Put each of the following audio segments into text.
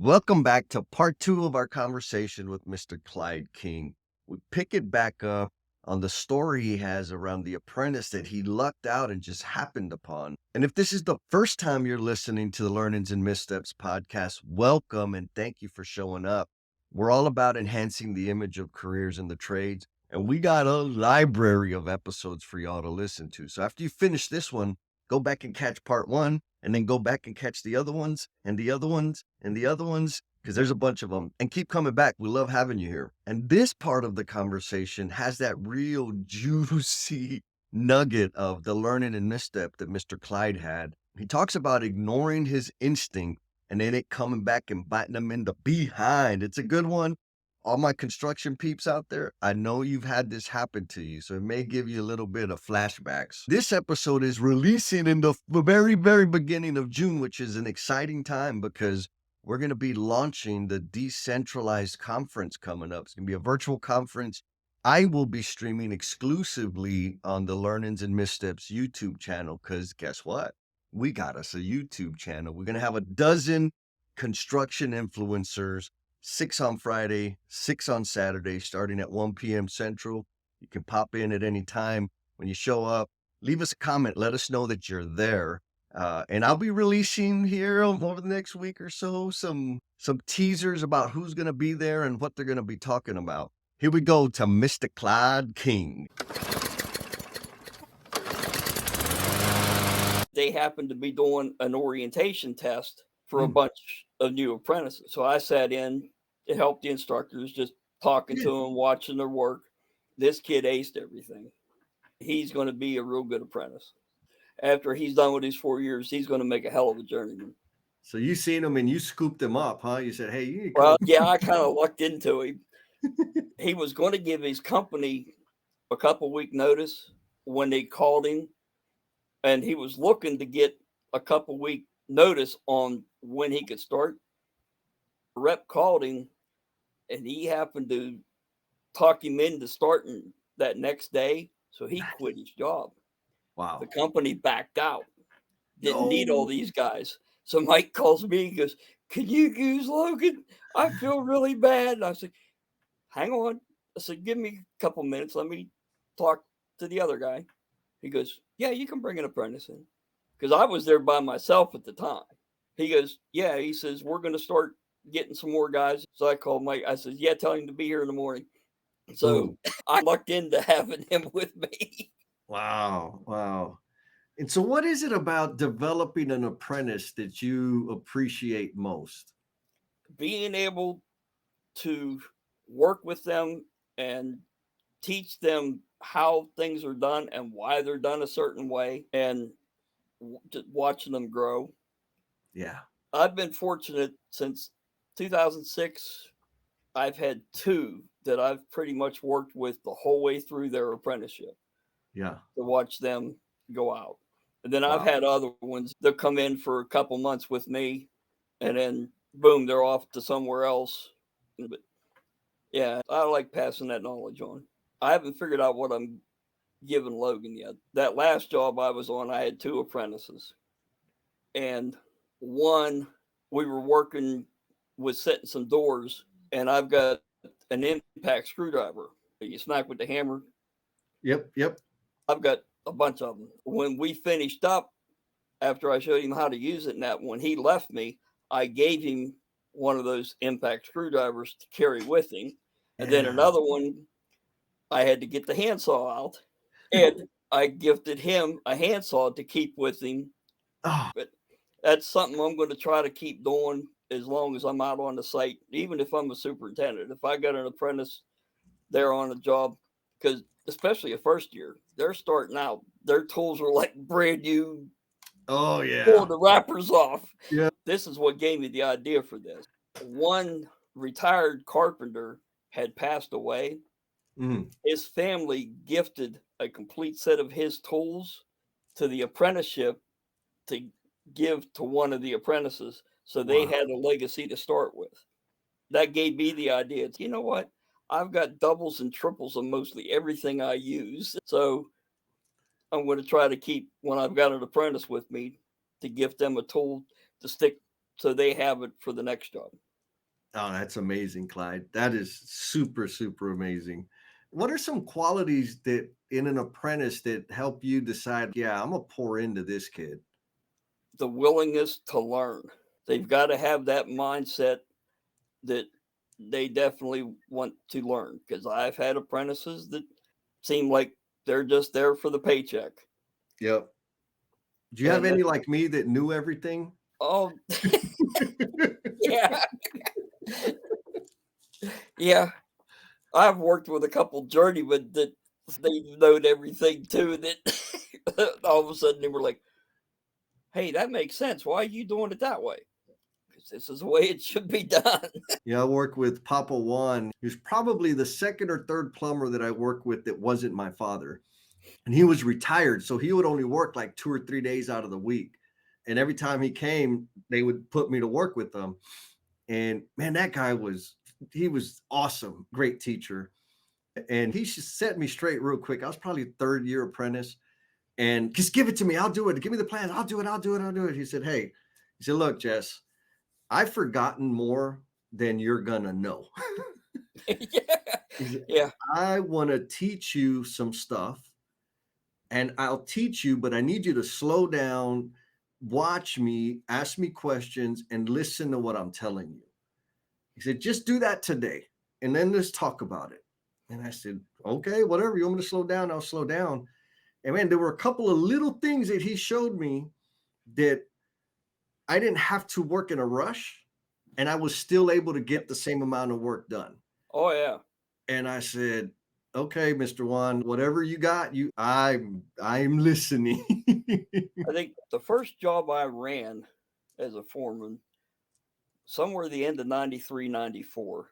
Welcome back to part 2 of our conversation with Mr. Clyde King. We pick it back up on the story he has around the apprentice that he lucked out and just happened upon. And if this is the first time you're listening to the Learnings and Missteps podcast, welcome and thank you for showing up. We're all about enhancing the image of careers in the trades, and we got a library of episodes for y'all to listen to. So after you finish this one, go back and catch part 1, and then go back and catch the other ones and the other ones and the other ones, because there's a bunch of them. And keep coming back. We love having you here. And this part of the conversation has that real juicy nugget of the learning and misstep that Mr. Clyde had. He talks about ignoring his instinct and then it coming back and biting him in the behind. It's a good one. All my construction peeps out there, I know you've had this happen to you, so it may give you a little bit of flashbacks. This episode is releasing in the very, very beginning of June, which is an exciting time because we're going to be launching the decentralized conference coming up. It's going to be a virtual conference. I will be streaming exclusively on the Learnings and Missteps YouTube channel because guess what? We got us a YouTube channel. We're going to have a dozen construction influencers, 6 on Friday, 6 on Saturday, starting at 1 p.m. Central. You can pop in at any time. When you show up, leave us a comment. Let us know that you're there. And I'll be releasing here over the next week or so some teasers about who's going to be there and what they're going to be talking about. Here we go to Mr. Clyde King. They happened to be doing an orientation test for a bunch of new apprentices. So I sat in to help the instructors, just talking to them, watching their work. This kid aced everything. He's going to be a real good apprentice. After he's done with his 4 years, he's going to make a hell of a journeyman. So you seen him and you scooped him up, huh? You said, hey, you need to Well, yeah, I kind of lucked into him. He was going to give his company a couple week notice when they called him, and he was looking to get a couple week notice on when he could start. The rep called him, and he happened to talk him into starting that next day, so he quit his job. Wow. The company backed out. Didn't need all these guys. So Mike calls me and goes, "Can you use Logan? I feel really bad." And I said, "Hang on." I said, "Give me a couple minutes. Let me talk to the other guy." He goes, "Yeah, you can bring an apprentice in." Because I was there by myself at the time. He goes, "Yeah." He says, "We're going to start getting some more guys." So I called Mike. I said, "Yeah, tell him to be here in the morning." So I lucked into having him with me. Wow. And so what is it about developing an apprentice that you appreciate most? Being able to work with them and teach them how things are done and why they're done a certain way, and watching them grow. Yeah. I've been fortunate since 2006. I've had 2 that I've pretty much worked with the whole way through their apprenticeship. Yeah. To watch them go out. And then I've had other ones that come in for a couple months with me, and then boom, they're off to somewhere else. But yeah, I like passing that knowledge on. I haven't figured out what I'm giving Logan yet. That last job I was on, I had 2 apprentices. And one, we were working with setting some doors, and I've got an impact screwdriver. You smack with the hammer. Yep. I've got a bunch of them. When we finished up, after I showed him how to use it, and that when he left me, I gave him one of those impact screwdrivers to carry with him. And then another one, I had to get the handsaw out, and I gifted him a handsaw to keep with him. But that's something I'm going to try to keep doing as long as I'm out on the site, even if I'm a superintendent. If I got an apprentice there on a job, because especially a first year, they're starting out, their tools are like brand new. Oh, yeah. Pulling the wrappers off. Yeah. This is what gave me the idea for this. One retired carpenter had passed away. His family gifted a complete set of his tools to the apprenticeship to give to one of the apprentices. So they had a legacy to start with. That gave me the idea. You know what? I've got doubles and triples of mostly everything I use. So I'm going to try to keep, when I've got an apprentice with me, to gift them a tool to stick so they have it for the next job. Oh, that's amazing, Clyde. That is super, super amazing. What are some qualities that in an apprentice that help you decide, yeah, I'm gonna pour into this kid? The willingness to learn. They've got to have that mindset that they definitely want to learn, because I've had apprentices that seem like they're just there for the paycheck. Yep. Do you have And any like me that knew everything? oh, yeah, yeah. I've worked with a couple journeymen that they've known everything too. That all of a sudden they were like, "Hey, that makes sense. Why are you doing it that way? Because this is the way it should be done." Yeah, I work with Papa Juan. He was probably the second or third plumber that I worked with that wasn't my father. And he was retired. So he would only work like 2 or 3 days out of the week. And every time he came, they would put me to work with them. And man, that guy he was awesome, great teacher. And he just set me straight real quick. I was probably a third year apprentice. And just give it to me. I'll do it. Give me the plans. I'll do it. I'll do it. I'll do it. He said, hey, he said, look, Jess, I've forgotten more than you're gonna know. Yeah, He said, yeah. I want to teach you some stuff and I'll teach you, but I need you to slow down, watch me, ask me questions, and listen to what I'm telling you. He said, just do that today, and then let's talk about it. And I said, okay, whatever. You want me to slow down? I'll slow down. And man, there were a couple of little things that he showed me that I didn't have to work in a rush, and I was still able to get the same amount of work done. Oh yeah. And I said, okay, Mr. Juan, whatever you got, I'm listening. I think the first job I ran as a foreman, somewhere the end of 93, 94,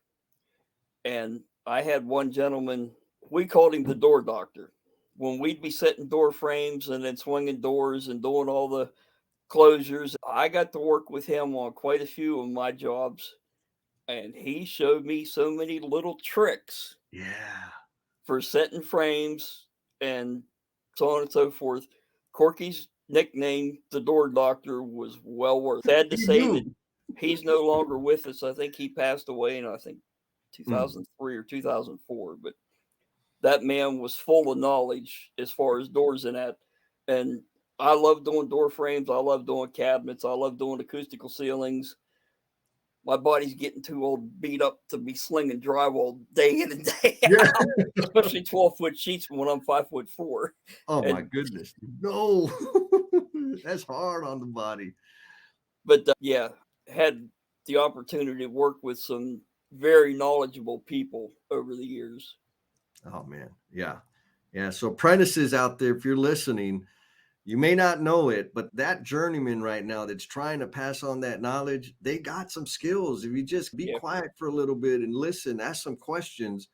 and I had one gentleman, we called him the door doctor. When we'd be setting door frames and then swinging doors and doing all the closures, I got to work with him on quite a few of my jobs, and he showed me so many little tricks Yeah. for setting frames and so on and so forth. Corky's nickname, the door doctor, was well worth. Sad to He say that knew. he's no longer with us. I think he passed away in, I think, Mm. 2003 or 2004. But that man was full of knowledge as far as doors and that. And I love doing door frames. I love doing cabinets. I love doing acoustical ceilings. My body's getting too old, beat up to be slinging drywall day in and day Yeah. out, especially 12-foot sheets when I'm 5'4". Oh my And goodness. No. That's hard on the body. but yeah, had the opportunity to work with some very knowledgeable people over the years. Oh man. Yeah. Yeah. So apprentices out there, if you're listening, you may not know it, but that journeyman right now that's trying to pass on that knowledge, they got some skills. If you just be Yeah, quiet for a little bit and listen, ask some questions,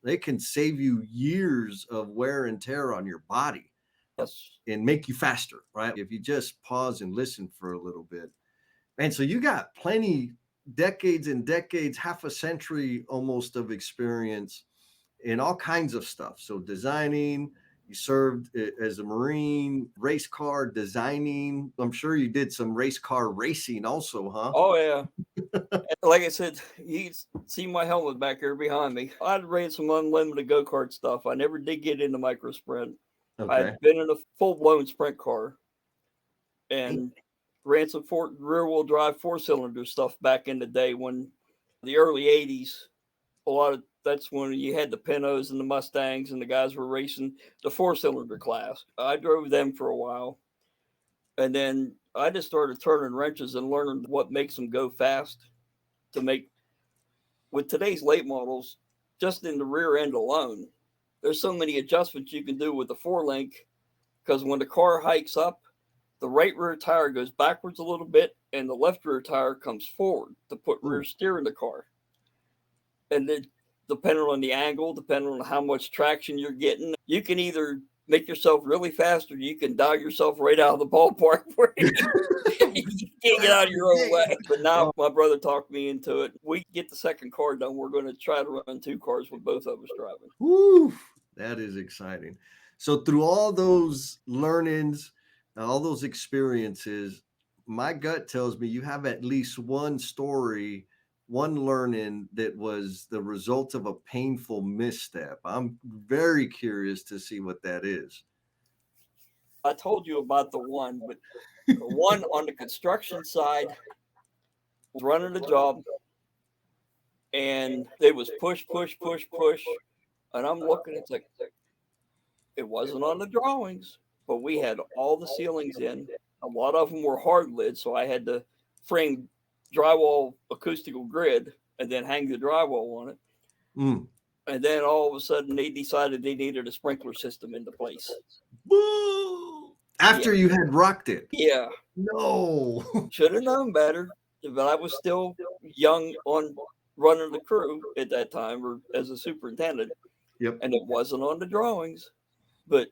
they can save you years of wear and tear on your body yes, and make you faster, right? If you just pause and listen for a little bit. And so you got plenty, decades and decades, half a century almost of experience in all kinds of stuff. So designing, you served as a Marine, race car designing. I'm sure you did some race car racing also, huh? oh yeah. Like I said, you see my helmet back here behind me. I'd ran some unlimited go kart stuff. I never did get into micro sprint. Okay. I'd been in a full blown sprint car Hey, and ran some rear wheel drive 4-cylinder stuff back in the day when the early 80s. A lot of that's when you had the Pintos and the Mustangs and the guys were racing the 4-cylinder class. I drove them for a while, and then I just started turning wrenches and learning what makes them go fast to make with today's late models, just in the rear end alone, there's so many adjustments you can do with the 4 link because when the car hikes up, the right rear tire goes backwards a little bit and the left rear tire comes forward to put rear ooh, steer in the car. And then, depending on the angle, depending on how much traction you're getting, you can either make yourself really fast or you can dial yourself right out of the ballpark where you can't get out of your own way. But now oh, my brother talked me into it. We get the second car done. We're going to try to run 2 cars with both of us driving. woo, that is exciting. So through all those learnings, all those experiences, my gut tells me you have at least one story one learning that was the result of a painful misstep? I'm very curious to see what that is. I told you about the one, but the one on the construction side was running the job, and it was push, push, push, push. And I'm looking, it's like, it wasn't on the drawings, but we had all the ceilings in. A lot of them were hard lid, so I had to frame drywall acoustical grid and then hang the drywall on it. Mm. And then all of a sudden, they decided they needed a sprinkler system into place. Woo! Yeah, After you had rocked it. yeah. No. Should have known better, but I was still young on running the crew at that time, or as a superintendent, Yep. and it wasn't on the drawings. But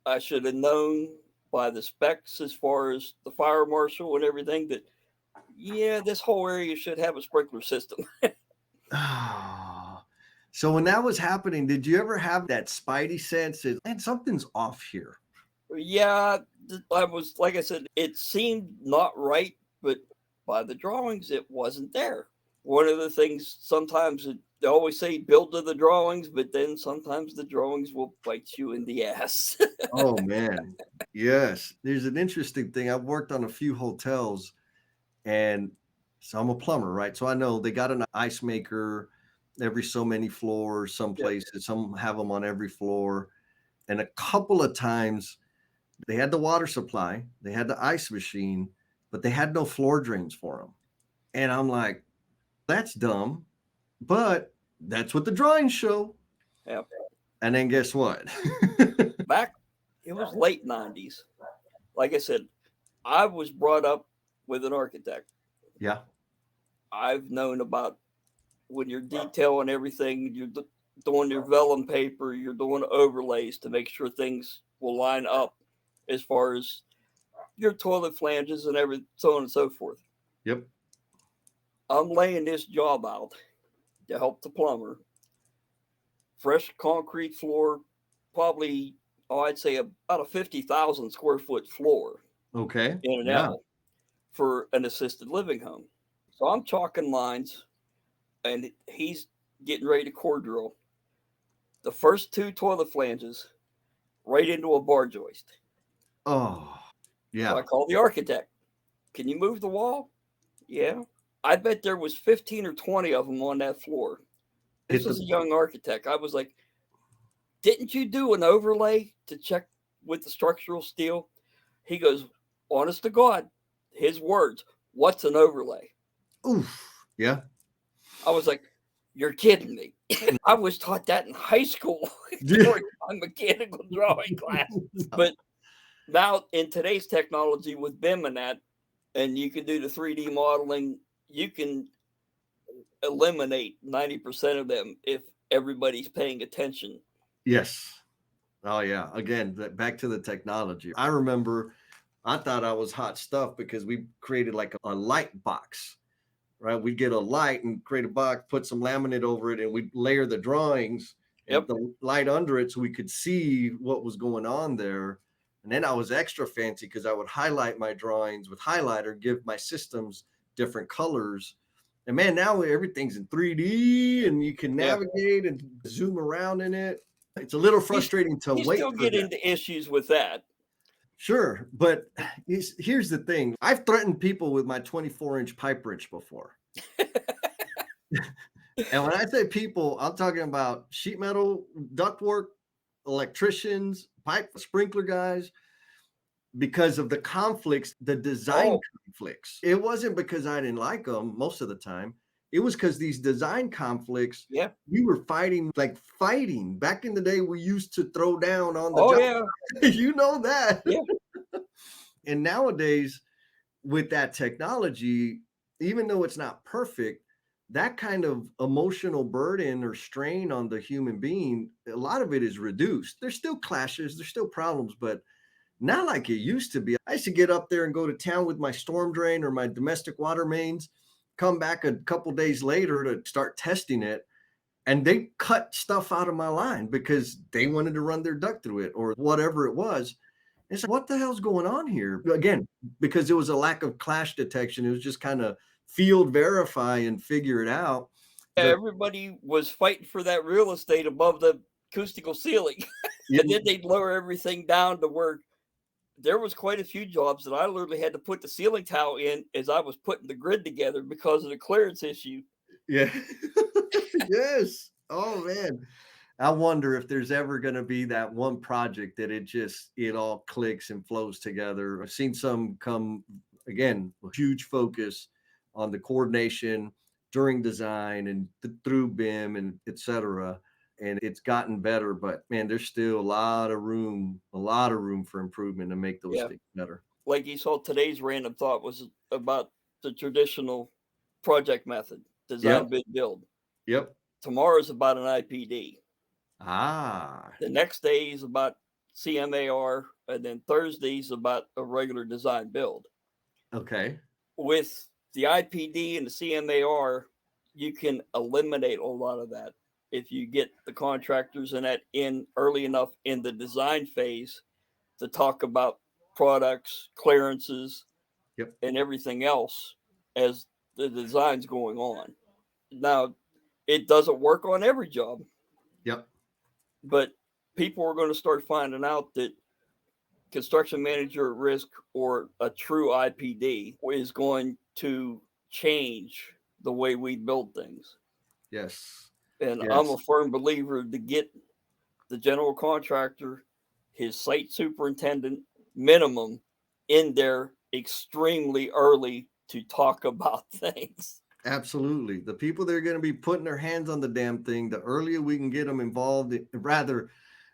I should have known by the specs as far as the fire marshal and everything that, yeah, this whole area should have a sprinkler system. Ah. So when that was happening, did you ever have that spidey sense that, man, something's off here? Yeah, I was, like I said, it seemed not right, but by the drawings, it wasn't there. One of the things sometimes they always say build to the drawings, but then sometimes the drawings will bite you in the ass. Oh man. Yes. There's an interesting thing. I've worked on a few hotels, and so I'm a plumber, right? So I know they got an ice maker every so many floors, some Yep. places, some have them on every floor. And a couple of times they had the water supply, they had the ice machine, but they had no floor drains for them. And I'm like, that's dumb, but that's what the drawings show. Yep. And then guess what? Back, it was late 90s. Like I said, I was brought up with an architect. Yeah. I've known about when you're detailing everything, you're doing your vellum paper, you're doing overlays to make sure things will line up as far as your toilet flanges and every so on and so forth. Yep. I'm laying this job out to help the plumber. Fresh concrete floor, probably, oh, I'd say about a 50,000 square foot floor Okay. in and Yeah. out for an assisted living home. So I'm chalking lines, and he's getting ready to core drill the first two toilet flanges right into a bar joist. Oh, So I yeah. called the architect. Can you move the wall? Yeah. I bet there was 15 or 20 of them on that floor. This Hit was a the young architect. I was like, didn't you do an overlay to check with the structural steel? He goes, honest to God, his words, what's an overlay? oof. Yeah. I was like, you're kidding me. I was taught that in high school Yeah. during my mechanical drawing class. But now in today's technology with BIM and that, and you can do the 3D modeling, you can eliminate 90% of them if everybody's paying attention. Yes. Oh yeah. Again, back to the technology. I remember I thought I was hot stuff because we created like a light box, right? We'd get a light and create a box, put some laminate over it, and we'd layer the drawings and Yep. the light under it so we could see what was going on there. And then I was extra fancy because I would highlight my drawings with highlighter, give my systems different colors. And man, now everything's in 3D and you can Yeah. navigate and zoom around in it. It's a little You, frustrating to you wait still for get that. into issues with that. Sure, but here's the thing. I've threatened people with my 24-inch pipe wrench before. And when I say people, I'm talking about sheet metal, ductwork, electricians, pipe sprinkler guys, because of the conflicts, the design Oh, conflicts. It wasn't because I didn't like them most of the time. It was because these design conflicts, yeah. we were fighting like fighting. Back in the day, we used to throw down on the Oh, job. yeah. You know that. Yeah. And nowadays, with that technology, even though it's not perfect, that kind of emotional burden or strain on the human being, a lot of it is reduced. There's still clashes, there's still problems, but not like it used to be. I used to get up there and go to town with my storm drain or my domestic water mains, come back a couple days later to start testing it. And they cut stuff out of my line because they wanted to run their duct through it or whatever it was. It's like, what the hell's going on here? Again, because it was a lack of clash detection. It was just kind of field verify and figure it out. Everybody was fighting for that real estate above the acoustical ceiling. And then they'd lower everything down to where there was quite a few jobs that I literally had to put the ceiling tile in as I was putting the grid together because of the clearance issue. Yeah. Yes. Oh man. I wonder if there's ever going to be that one project that it all clicks and flows together. I've seen some come again, a huge focus on the coordination during design and through BIM and et cetera. And it's gotten better, but man, there's still a lot of room for improvement to make those Yeah. things better. Like you saw, today's random thought was about the traditional project method, design, Yep. bid, build. Yep. Tomorrow's about an IPD. Ah, The next day is about CMAR, and then Thursday's about a regular design build. okay. With the IPD and the CMAR, you can eliminate a lot of that if you get the contractors in early enough in the design phase to talk about products, clearances, Yep. and everything else as the design's going on. Now, it doesn't work on every job, Yep. but people are going to start finding out that construction manager at risk or a true IPD is going to change the way we build things. Yes. And I'm a Yes. firm believer to get the general contractor, his site superintendent, minimum in there extremely early to talk about things. Absolutely. The people that are going to be putting their hands on the damn thing, the earlier we can get them involved, rather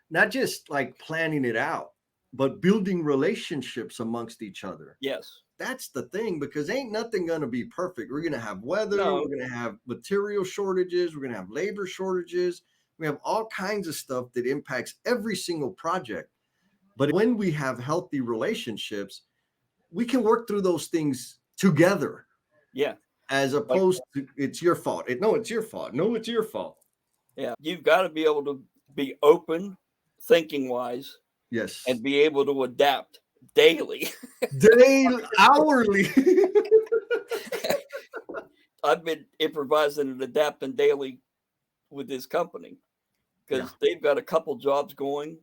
not just like planning it out, but building relationships amongst each other. Yes. That's the thing, because ain't nothing going to be perfect. We're going to have weather, No. we're going to have material shortages, we're going to have labor shortages. We have all kinds of stuff that impacts every single project. But when we have healthy relationships, we can work through those things together. Yeah. As opposed to it's your fault. No, it's your fault. No, it's your fault. Yeah. You've got to be able to be open thinking wise Yes. and be able to adapt daily. Daily, hourly. I've been improvising and adapting daily with this company because they've got a couple jobs going.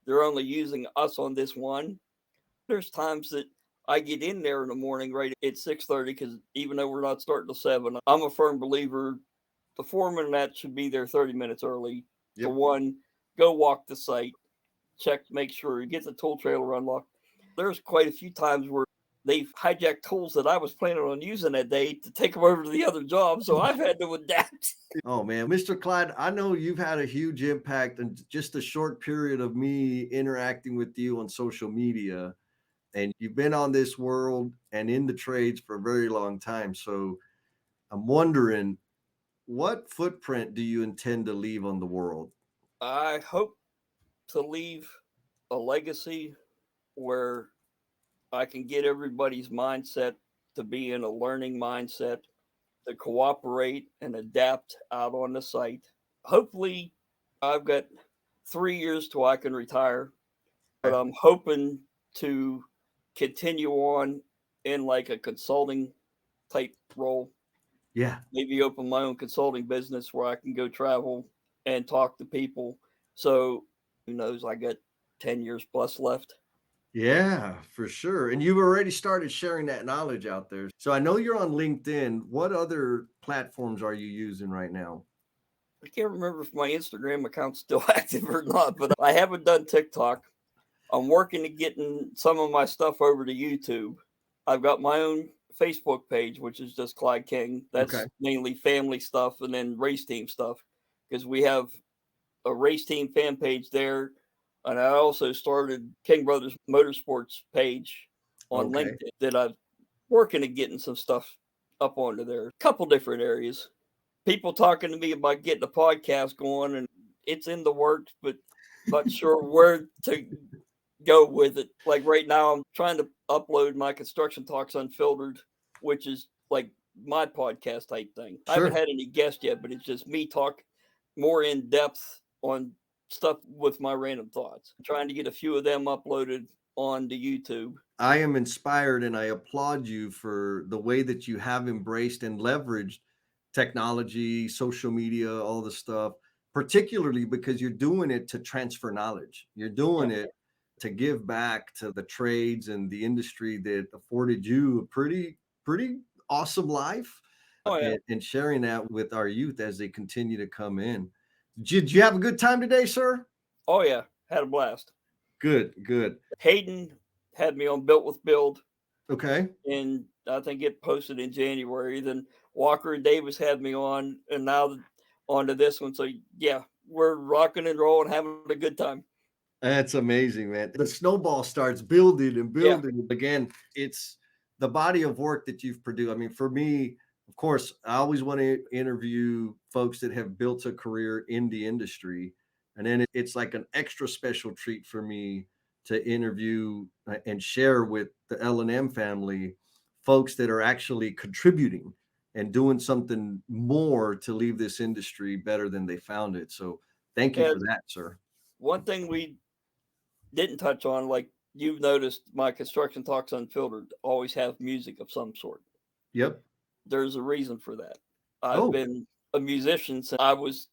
They're only using us on this one. There's times that I get in there in the morning right at 6:30 because even though we're not starting till 7, I'm a firm believer the foreman and that should be there 30 minutes early. Yep. For one, go walk the site, check, make sure you get the tool trailer unlocked. There's quite a few times where they've hijacked tools that I was planning on using that day to take them over to the other job. So I've had to adapt. Oh man, Mr. Clyde, I know you've had a huge impact in just a short period of me interacting with you on social media. And you've been on this world and in the trades for a very long time. So I'm wondering, what footprint do you intend to leave on the world? I hope to leave a legacy where I can get everybody's mindset to be in a learning mindset, to cooperate and adapt out on the site. Hopefully, I've got 3 years till I can retire, but I'm hoping to continue on in like a consulting type role. Yeah. Maybe open my own consulting business where I can go travel and talk to people. So who knows, I got 10 years plus left. Yeah, for sure. And you've already started sharing that knowledge out there. So I know you're on LinkedIn. What other platforms are you using right now? I can't remember if my Instagram account's still active or not, but I haven't done TikTok. I'm working at getting some of my stuff over to YouTube. I've got my own Facebook page, which is just Clyde King. That's mainly family stuff and then race team stuff because we have a race team fan page there. And I also started King Brothers Motorsports page on LinkedIn that I'm working at getting some stuff up onto there. A couple different areas. People talking to me about getting a podcast going, and it's in the works, but not sure where to go with it. Like right now, I'm trying to upload my Construction Talks Unfiltered, which is like my podcast type thing. Sure. I haven't had any guests yet, but it's just me talk more in depth on stuff with my random thoughts. I'm trying to get a few of them uploaded onto YouTube. I am inspired and I applaud you for the way that you have embraced and leveraged technology, social media, all the stuff, particularly because you're doing it to transfer knowledge. You're Yeah. doing it to give back to the trades and the industry that afforded you a pretty awesome life, Oh yeah. and sharing that with our youth as they continue to come in. Did you have a good time today, sir? Oh yeah. Had a blast. Good, good. Hayden had me on Built with Build, Okay. and I think it posted in January. Then Walker and Davis had me on, and now on to this one. So yeah, we're rocking and rolling, having a good time. That's amazing, man. The snowball starts building and Yeah. building. Again, it's the body of work that you've produced. I mean, for me, of course, I always want to interview folks that have built a career in the industry. And then it's like an extra special treat for me to interview and share with the L&M family folks that are actually contributing and doing something more to leave this industry better than they found it. So thank you for And that, sir. one thing we didn't touch on, like you've noticed, my construction talks unfiltered always have music of some sort. Yep. There's a reason for that. I've Oh, been a musician since I was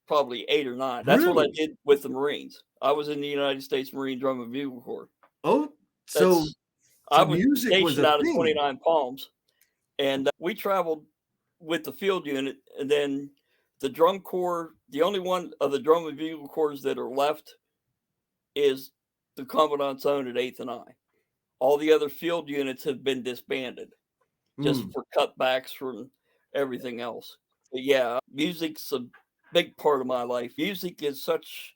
probably 8 or 9. That's what I really? did with the Marines. I was in the United States Marine Drum and Bugle Corps. Oh, so That's I so was music was stationed a out of thing. 29 Palms, and we traveled with the field unit, and then the drum corps. The only one of the drum and bugle corps that are left is the commandant's own at 8th and I. All the other field units have been disbanded just Mm, for cutbacks from everything else. But yeah, music's a big part of my life. Music is such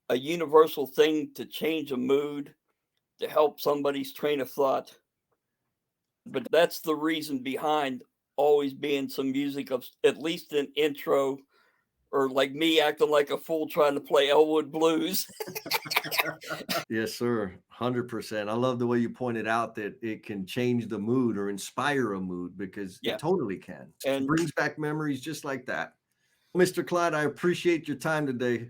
a universal thing to change a mood, to help somebody's train of thought. But that's the reason behind always being some music of at least an intro, or like me acting like a fool trying to play Elwood blues. yes, sir. 100%. I love the way you pointed out that it can change the mood or inspire a mood because it Yeah. totally can. It And brings back memories just like that. Mr. Clyde, I appreciate your time today.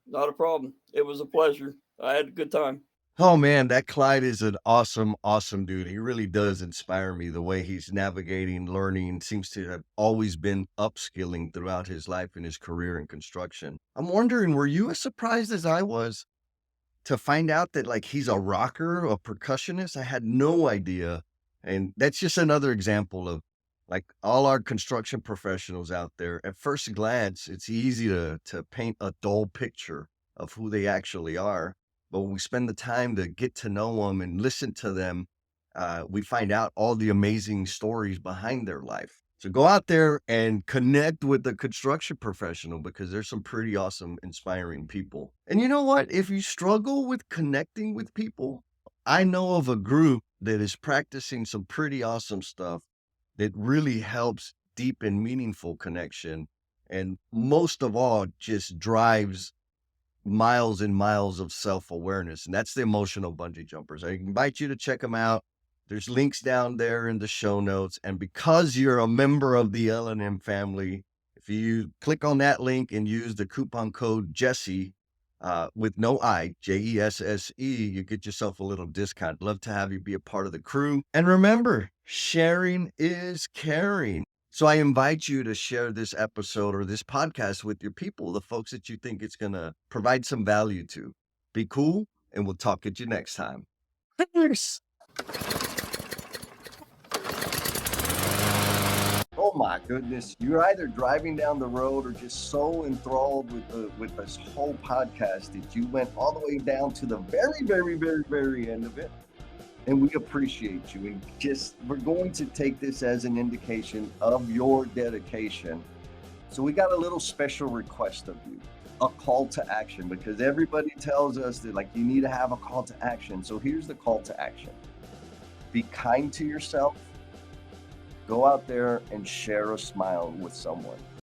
not a problem. It was a pleasure. I had a good time. Oh man, that Clyde is an awesome, awesome dude. He really does inspire me the way he's navigating, learning, seems to have always been upskilling throughout his life and his career in construction. I'm wondering, were you as surprised as I was to find out that like he's a rocker, a percussionist? I had no idea. And that's just another example of like all our construction professionals out there. At first glance, it's easy to paint a dull picture of who they actually are. But when we spend the time to get to know them and listen to them, we find out all the amazing stories behind their life. So go out there and connect with the construction professional because there's some pretty awesome, inspiring people. And you know what? If you struggle with connecting with people, I know of a group that is practicing some pretty awesome stuff that really helps deep and meaningful connection. And most of all, just drives miles and miles of self-awareness, and that's the emotional bungee jumpers. I invite you to check them out. There's links down there in the show notes, and because you're a member of the L&M family, if you click on that link and use the coupon code Jesse, with no I, Jesse, you get yourself a little discount. Love to have you be a part of the crew. And remember, sharing is caring. So I invite you to share this episode or this podcast with your people, the folks that you think it's going to provide some value to. Be cool, and we'll talk at you next time. Peace. Oh my goodness. You're either driving down the road or just so enthralled with this whole podcast that you went all the way down to the very end of it. And we appreciate you. And just we're going to take this as an indication of your dedication. So we got a little special request of you, a call to action, because everybody tells us that like you need to have a call to action. So here's the call to action. Be kind to yourself. Go out there and share a smile with someone.